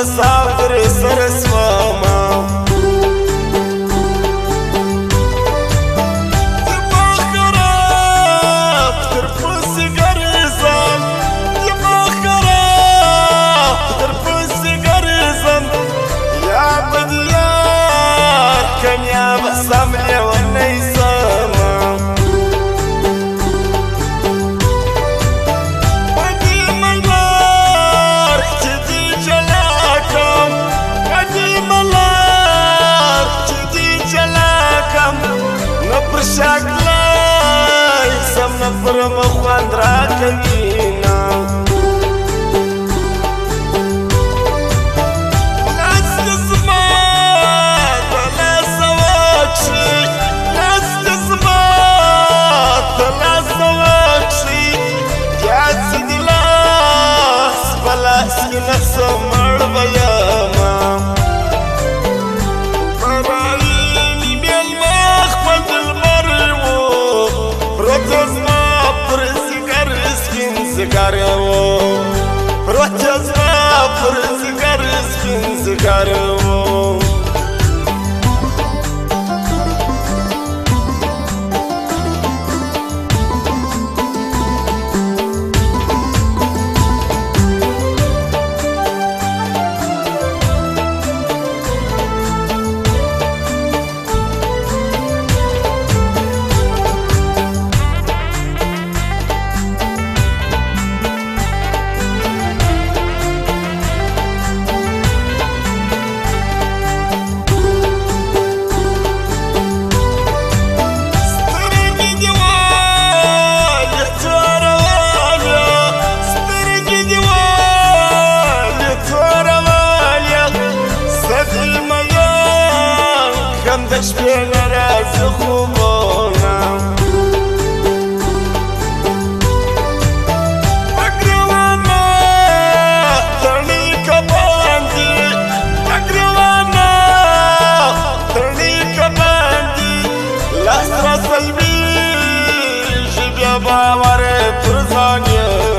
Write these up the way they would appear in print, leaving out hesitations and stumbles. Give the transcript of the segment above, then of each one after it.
مسافر سره سوما شاكلاي سمنا فرم اخوان راكبينا ناس قسمات لا سواكشي ناس قسمات لا سواكشي يا سيدي لاس بلاس نفسه مرضى ياما Rotjazma purzigar spin zigaro شبينا رازق ومونا أقروانا ترنيك باندي أقروانا ترنيك باندي لأسرى سلبي جبيا باور برزانيا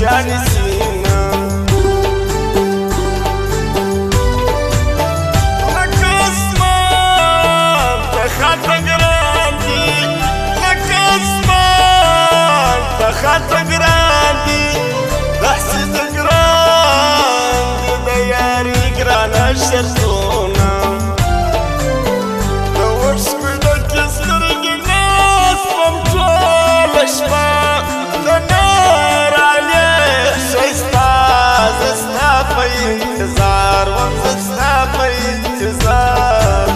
يعني سينا لك اسمان تخاط جراندي لك اسمان تخاط جراندي بحسد جراندي دياري جرانا الشرطونا دورش بدك يسرق الناس ممتول اشباق انتظار وانزلنا في انتظار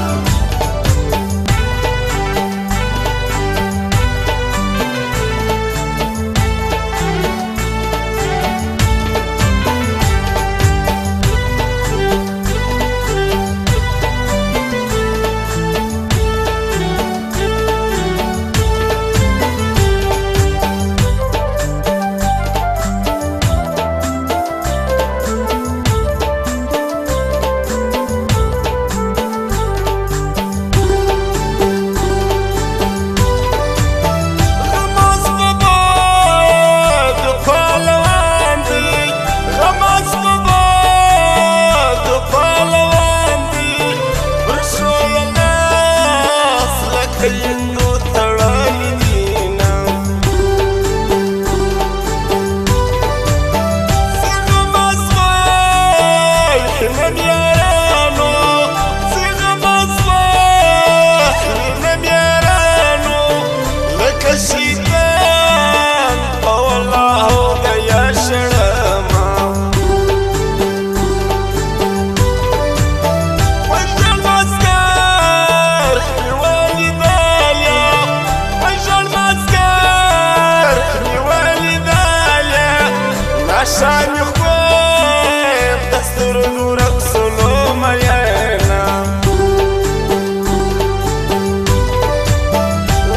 شان خوب دستور دورك سلوم يانا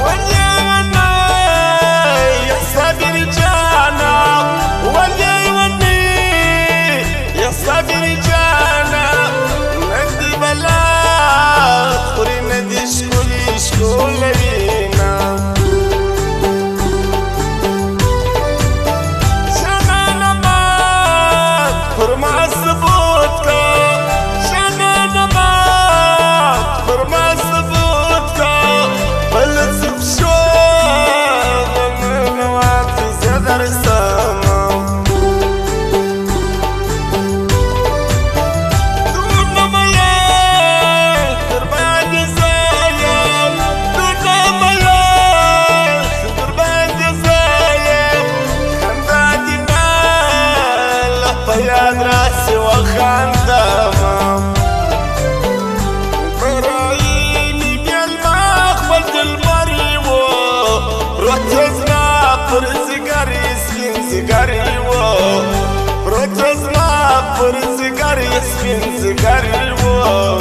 ولينا يا صابر جانا ولينا يا صابر جانا ندي بلا خوري ندي شكولينا يا راسي وخندمه برايني بالمخبط المريوه رتزنا برزقاري سكين زقاريوه رتزنا برزقاري سكين زقاريوه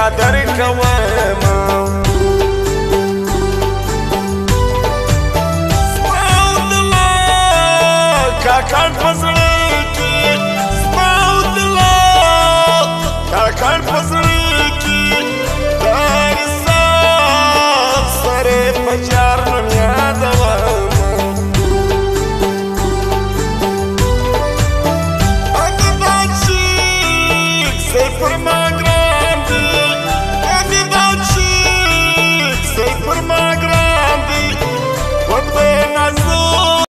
قدرك وما سمعت لك كان فصليكي سمعت لك كان فصليكي دار الصاف صريف مجار يا دوام أنا باتشيك سيفر ما